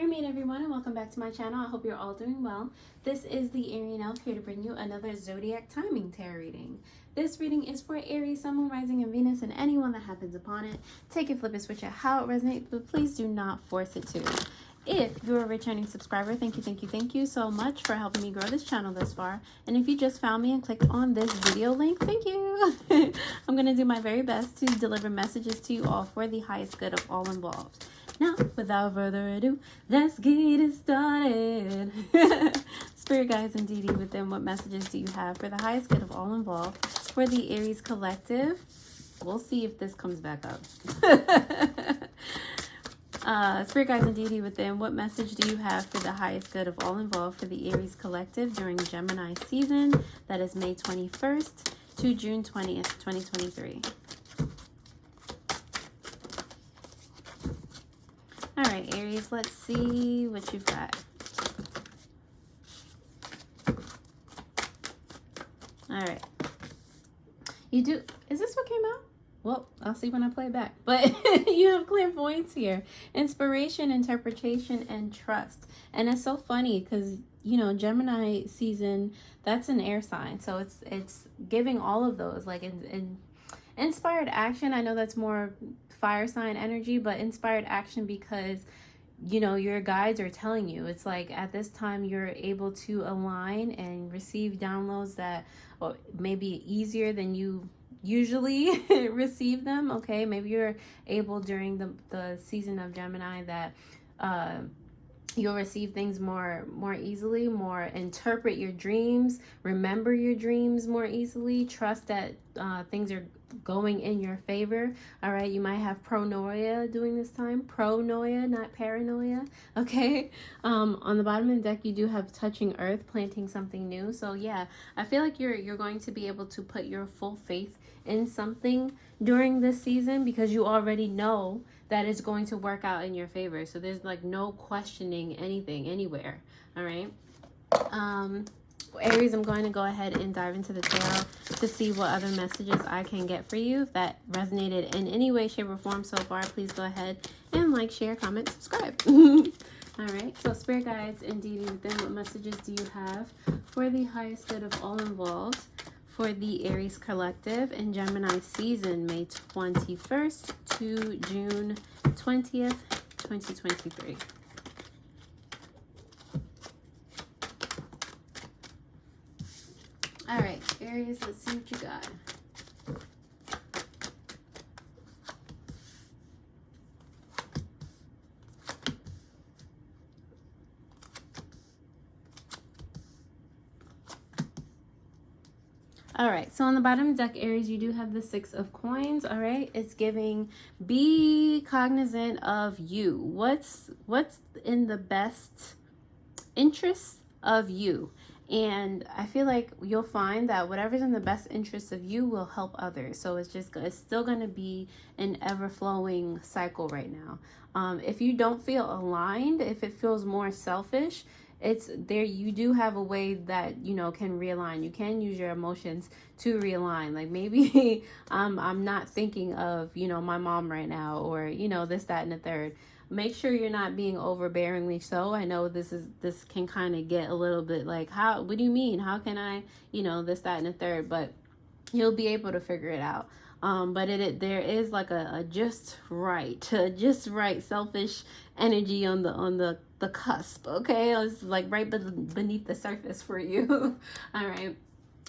Mermaid everyone, and welcome back to my channel. I hope you're all doing well. This is the Arian Elf here to bring you another Zodiac timing tarot reading. This reading is for Aries, Sun, Moon, Rising, and Venus, and anyone that happens upon it. Take it, flip it, switch it, how it resonates, but please do not force it to. If you're a returning subscriber, thank you so much for helping me grow this channel this far. And if you just found me and clicked on this video link, thank you. I'm going to do my very best to deliver messages to you all for the highest good of all involved. Now, without further ado, let's get it started. Spirit guides and deity within, what messages do you have for the highest good of all involved for the Aries collective? We'll see if this comes back up. Spirit guides and deity within, what message do you have for the highest good of all involved for the Aries collective during Gemini season? That is May 21st to June 20th, 2023. All right, Aries, let's see what you've got. All right. You do, is this what came out? Well, I'll see when I play it back. But you have clairvoyance here. Inspiration, interpretation, and trust. And it's so funny because, you know, Gemini season, that's an air sign. So it's giving all of those, like in inspired action. I know that's more fire sign energy, but inspired action because, you know, your guides are telling you, it's like at this time you're able to align and receive downloads that may be easier than you usually receive them. Okay, maybe you're able during the season of Gemini that you'll receive things more easily, more interpret your dreams, remember your dreams more easily, trust that things are going in your favor. All right, you might have pronoia during this time. Pronoia, not paranoia. Okay. On the bottom of the deck, you do have touching earth, planting something new. So yeah, I feel like you're going to be able to put your full faith in something during this season because you already know that it's going to work out in your favor. So there's like no questioning anything anywhere. All right. Aries, I'm going to go ahead and dive into the tarot to see what other messages I can get for you. If that resonated in any way, shape, or form so far, please go ahead and like, share, comment, subscribe. All right. So spirit guides and deity within, what messages do you have for the highest good of all involved for the Aries collective in Gemini season, May 21st to June 20th, 2023. All right, Aries, let's see what you got. All right, so on the bottom of the deck, Aries, you do have the 6 of coins. All right, it's giving, be cognizant of you. What's in the best interest of you? And I feel like you'll find that whatever's in the best interest of you will help others. So it's still going to be an ever-flowing cycle right now. If you don't feel aligned, if it feels more selfish, it's there. You do have a way that, you know, can realign. You can use your emotions to realign. Like maybe I'm not thinking of, you know, my mom right now, or, you know, this, that, and the third. Make sure you're not being overbearingly so. I know this can kind of get a little bit like, what do you mean? How can I, you know, this, that, and the third, but you'll be able to figure it out. But there is like a just right selfish energy on the cusp. Okay. It's like right beneath the surface for you. All right.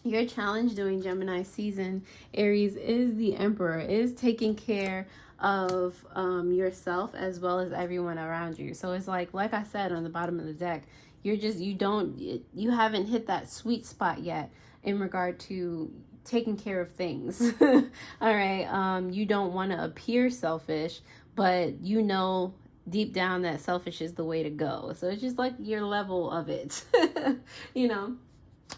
Your challenge during Gemini season, Aries, is the Emperor, is taking care of yourself as well as everyone around you. So it's like I said on the bottom of the deck, you haven't hit that sweet spot yet in regard to taking care of things. All right. You don't want to appear selfish, but you know deep down that selfish is the way to go. So it's just like your level of it. You know.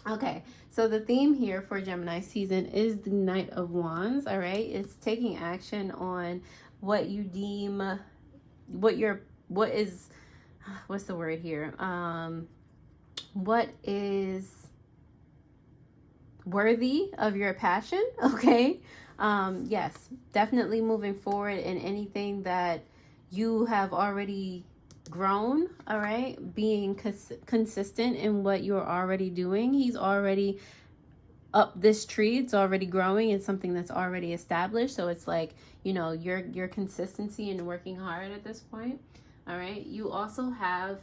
Okay, so the theme here for Gemini season is the Knight of Wands. All right, it's taking action on what you deem, what is worthy of your passion. Okay, yes, definitely moving forward in anything that you have already grown, all right, being consistent in what you're already doing. He's already up this tree. It's already growing. It's something that's already established. So it's like, you know, your consistency and working hard at this point. All right. You also have,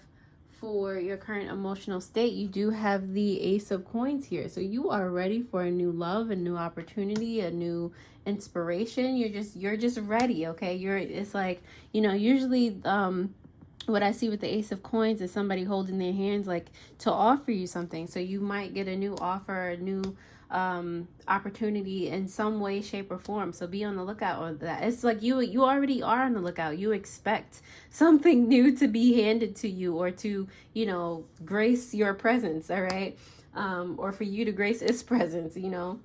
for your current emotional state, you do have the Ace of Coins here. So you are ready for a new love, a new opportunity, a new inspiration. You're just ready. Okay. It's like, you know, usually, what I see with the Ace of Coins is somebody holding their hands like to offer you something. So you might get a new offer, a new opportunity in some way, shape, or form. So be on the lookout for that. It's like you already are on the lookout. You expect something new to be handed to you, or to, you know, grace your presence, all right? Or for you to grace its presence, you know.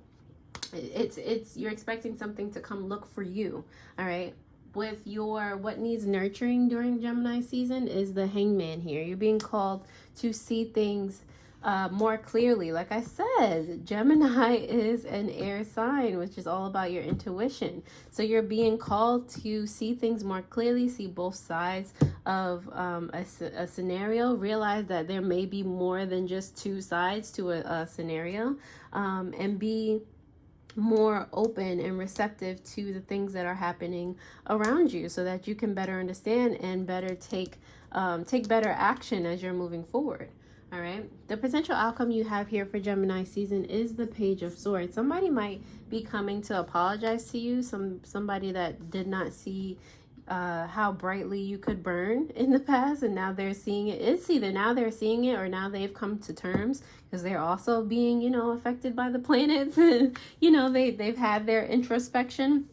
It's you're expecting something to come look for you, all right? With your what needs nurturing during Gemini season is the Hangman here. You're being called to see things more clearly. Like I said, Gemini is an air sign, which is all about your intuition. So you're being called to see things more clearly, see both sides of a scenario, realize that there may be more than just two sides to a scenario, and be more open and receptive to the things that are happening around you, so that you can better understand and better take better action as you're moving forward. All right. The potential outcome you have here for Gemini season is the Page of Swords. Somebody might be coming to apologize to you. Somebody that did not see how brightly you could burn in the past, and now they're seeing it. It's either now they're seeing it, or now they've come to terms, because they're also being, you know, affected by the planets, and you know, they've had their introspection.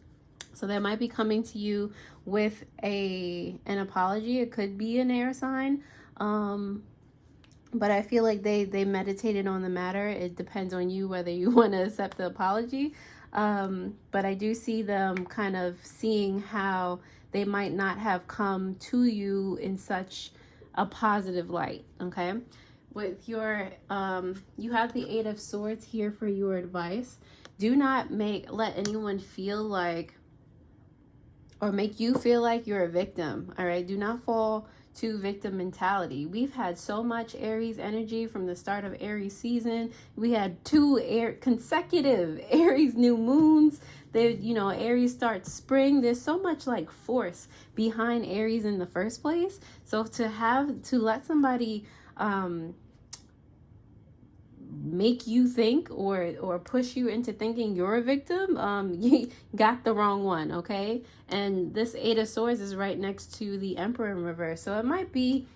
So they might be coming to you with an apology. It could be an air sign, but I feel like they meditated on the matter. It depends on you whether you want to accept the apology, but I do see them kind of seeing how they might not have come to you in such a positive light. Okay, with your you have the Eight of Swords here for your advice. Do not let anyone feel like, or make you feel like you're a victim. All right, do not fall to victim mentality. We've had so much Aries energy from the start of Aries season. We had 2 consecutive Aries new moons. You know, Aries starts spring. There's so much like force behind Aries in the first place. So to let somebody make you think or push you into thinking you're a victim, you got the wrong one. Okay, and this Eight of Swords is right next to the Emperor in reverse, so it might be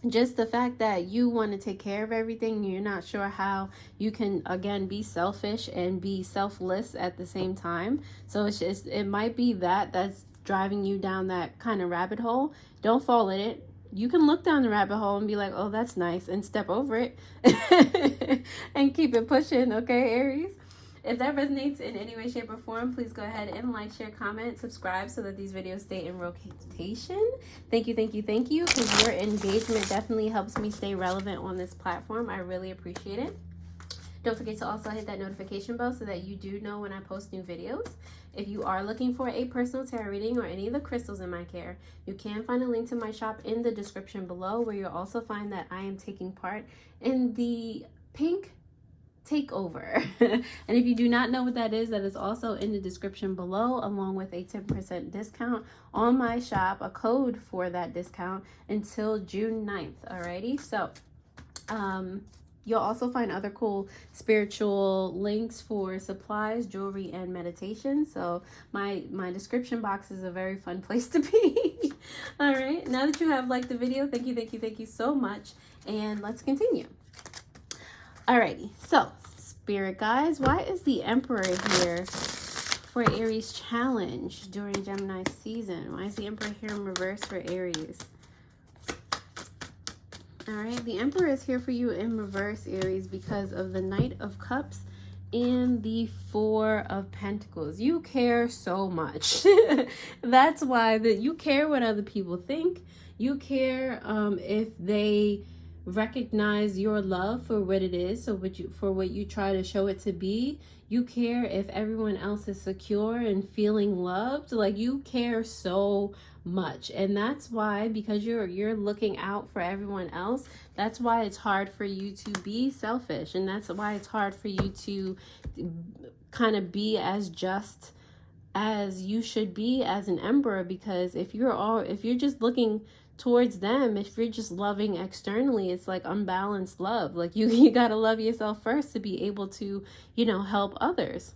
just the fact that you want to take care of everything. You're not sure how you can, again, be selfish and be selfless at the same time. So it might be that's driving you down that kind of rabbit hole. Don't fall in it. You can look down the rabbit hole and be like, oh, that's nice, and step over it and keep it pushing. Okay, Aries? If that resonates in any way, shape, or form, please go ahead and like, share, comment, subscribe so that these videos stay in rotation. Thank you, because your engagement definitely helps me stay relevant on this platform. I really appreciate it. Don't forget to also hit that notification bell so that you do know when I post new videos. If you are looking for a personal tarot reading or any of the crystals in my care, you can find a link to my shop in the description below, where you'll also find that I am taking part in the pink takeover. And if you do not know what that is also in the description below, along with a 10% discount on my shop, a code for that discount until June 9th. Alrighty, so you'll also find other cool spiritual links for supplies, jewelry, and meditation. So my description box is a very fun place to be. All right, now that you have liked the video, thank you so much, and let's continue. Alrighty, so Spirit guides, why is the Emperor here for Aries challenge during Gemini season? Why is the Emperor here in reverse for Aries? All right, the Emperor is here for you in reverse, Aries, because of the Knight of Cups and the Four of Pentacles. You care so much. That's why you care what other people think. You care if they recognize your love for what it is. So for what you try to show it to be. You care if everyone else is secure and feeling loved. Like, you care so much. And that's why, because you're looking out for everyone else, that's why it's hard for you to be selfish. And that's why it's hard for you to kind of be as just as you should be as an emperor. Because if you're just looking towards them, if you're just loving externally, it's like unbalanced love. Like, you got to love yourself first to be able to, you know, help others.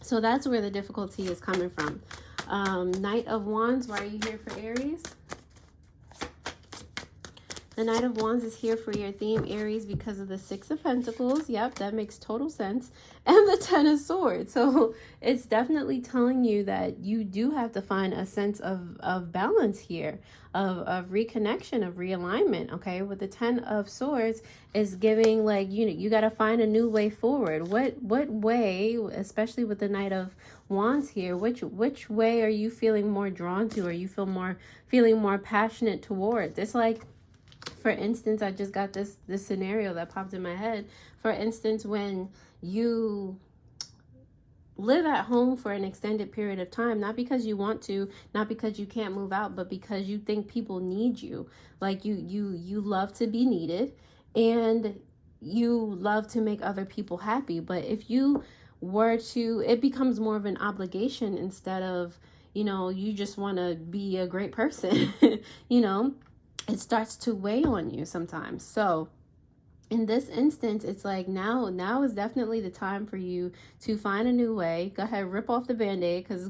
So that's where the difficulty is coming from. Knight of Wands, why are you here for Aries? The Knight of Wands is here for your theme, Aries, because of the Six of Pentacles. Yep, that makes total sense. And the Ten of Swords. So it's definitely telling you that you do have to find a sense of balance here, of reconnection, of realignment, okay? With the Ten of Swords is giving, like, you know, you got to find a new way forward. What way, especially with the Knight of Wands here, which way are you feeling more drawn to, or you feeling more passionate towards? It's like, for instance, I just got this scenario that popped in my head. For instance, when you live at home for an extended period of time, not because you want to, not because you can't move out, but because you think people need you. Like, you love to be needed, and you love to make other people happy. But if you were to, it becomes more of an obligation instead of, you know, you just want to be a great person. You know, it starts to weigh on you sometimes. So in this instance, it's like now is definitely the time for you to find a new way. Go ahead, rip off the band-aid, because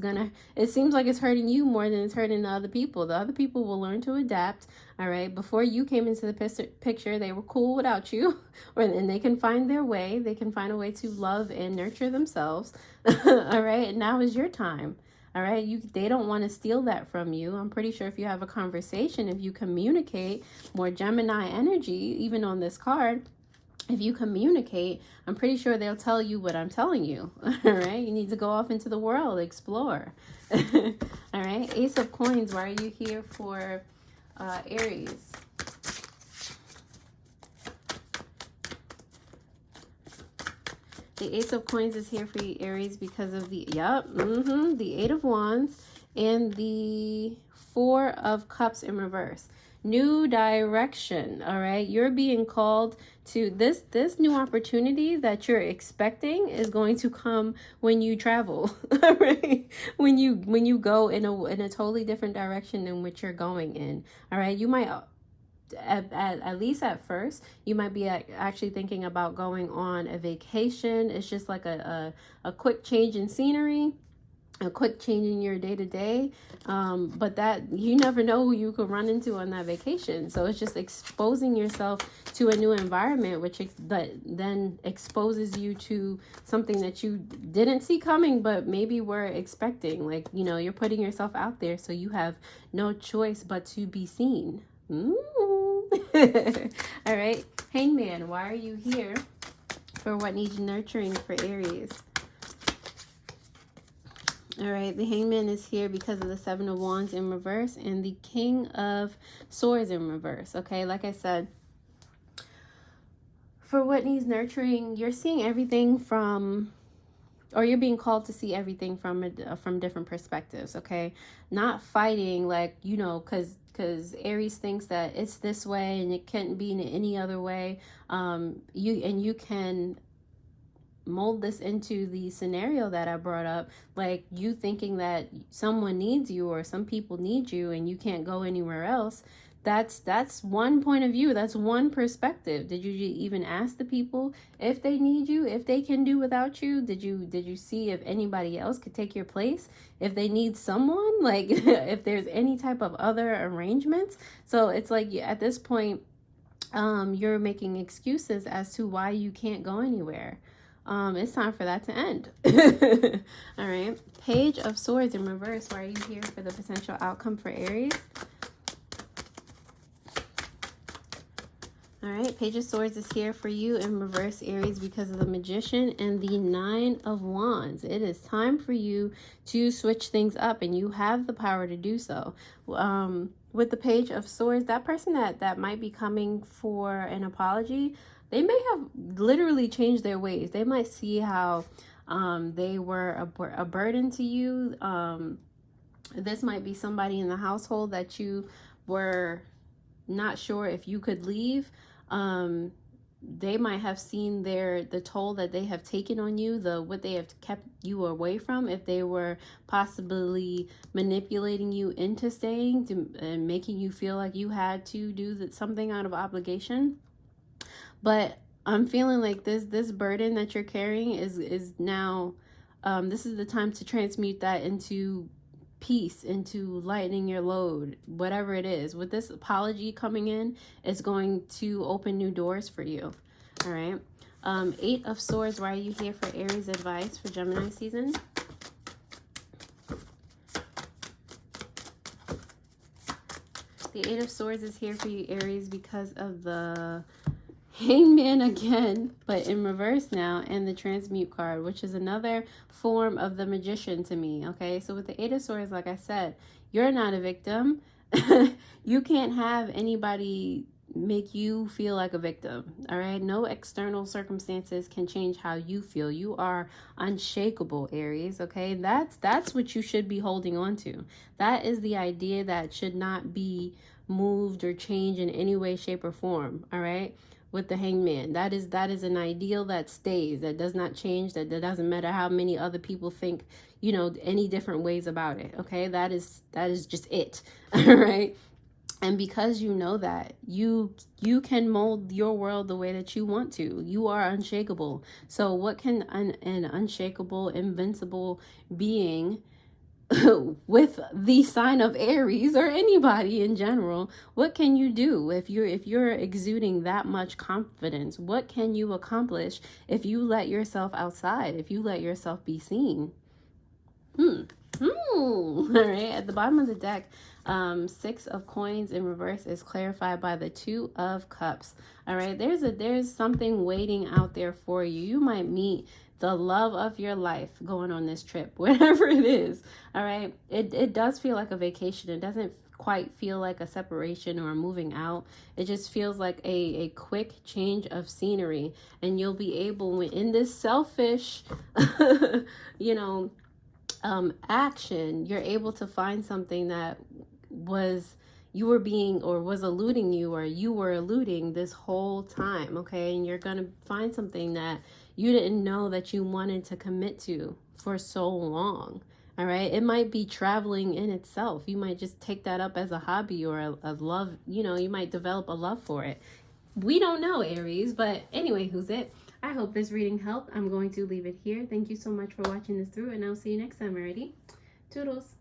it seems like it's hurting you more than it's hurting the other people. The other people will learn to adapt. All right, before you came into the picture, they were cool without you, and they can find their way. They can find a way to love and nurture themselves. All right, and now is your time. All right, they don't want to steal that from you. I'm pretty sure if you have a conversation, if you communicate, more Gemini energy, even on this card, if you communicate, I'm pretty sure they'll tell you what I'm telling you. All right, you need to go off into the world, explore. All right, Ace of Coins, why are you here for Aries? The Ace of Coins is here for you, Aries, because of the, the Eight of Wands and the Four of Cups in reverse. New direction, all right? You're being called to this new opportunity that you're expecting is going to come when you travel, all right? When you go in a totally different direction than what you're going in, all right? You might, at least at first, you might be actually thinking about going on a vacation. It's just like a quick change in scenery, a quick change in your day-to-day, but that you never know who you could run into on that vacation. So it's just exposing yourself to a new environment, which then exposes you to something that you didn't see coming, but maybe were expecting. Like, you know, you're putting yourself out there, so you have no choice but to be seen. All right, Hangman, why are you here for what needs nurturing for Aries? All right, the Hangman is here because of the Seven of Wands in reverse and the King of Swords in reverse. Okay, like I said, for what needs nurturing, you're seeing everything from, or you're being called to see everything from different perspectives. Okay, not fighting, like, you know, because Aries thinks that it's this way and it can't be in any other way. You can mold this into the scenario that I brought up, like you thinking that someone needs you or some people need you and you can't go anywhere else. That's one point of view. That's one perspective. Did you even ask the people if they need you, if they can do without you? Did you see if anybody else could take your place, if they need someone, like if there's any type of other arrangements? So it's like at this point, you're making excuses as to why you can't go anywhere. It's time for that to end. All right, Page of Swords in reverse. Why are you here for the potential outcome for Aries? All right, Page of Swords is here for you in reverse, Aries, because of the Magician and the Nine of Wands. It is time for you to switch things up, and you have the power to do so. With the Page of Swords, that person that might be coming for an apology, they may have literally changed their ways. They might see how they were a burden to you. This might be somebody in the household that you were not sure if you could leave. They might have seen the toll that they have taken on you, what they have kept you away from, if they were possibly manipulating you into staying and making you feel like you had to do something out of obligation. But I'm feeling like this burden that you're carrying is now, this is the time to transmute that into peace, into lightening your load, whatever it is. With this apology coming in, it's going to open new doors for you. All right. 8 of Swords, why are you here for Aries advice for Gemini season? The 8 of Swords is here for you, Aries, because of the Hangman again, but in reverse now, and the Transmute card, which is another form of the Magician to me. Okay, so with the 8 of Swords, like I said, you're not a victim. You can't have anybody make you feel like a victim. All right, no external circumstances can change how you feel. You are unshakable, Aries. Okay, that's what you should be holding on to. That is the idea that should not be moved or changed in any way, shape, or form. All right. With the Hangman, that is an ideal that stays, that does not change, that doesn't matter how many other people think, you know, any different ways about it. Okay, that is just it. All right. And because you know that, you can mold your world the way that you want to. You are unshakable. So what can an unshakable, invincible being with the sign of Aries, or anybody in general, what can you do if you're exuding that much confidence? What can you accomplish if you let yourself outside, if you let yourself be seen? All right, at the bottom of the deck, 6 of Coins in reverse is clarified by the 2 of Cups. All right, there's something waiting out there for you. You might meet the love of your life going on this trip, whatever it is. All right, it does feel like a vacation. It doesn't quite feel like a separation or a moving out. It just feels like a quick change of scenery, and you'll be able, in this selfish you know, action, you're able to find something that you were eluding this whole time. Okay, and you're gonna find something that you didn't know that you wanted to commit to for so long. All right, it might be traveling in itself. You might just take that up as a hobby or a love, you know, you might develop a love for it. We don't know, Aries, but anyway, who's it? I hope this reading helped. I'm going to leave it here. Thank you so much for watching this through, and I'll see you next time. Alrighty, toodles.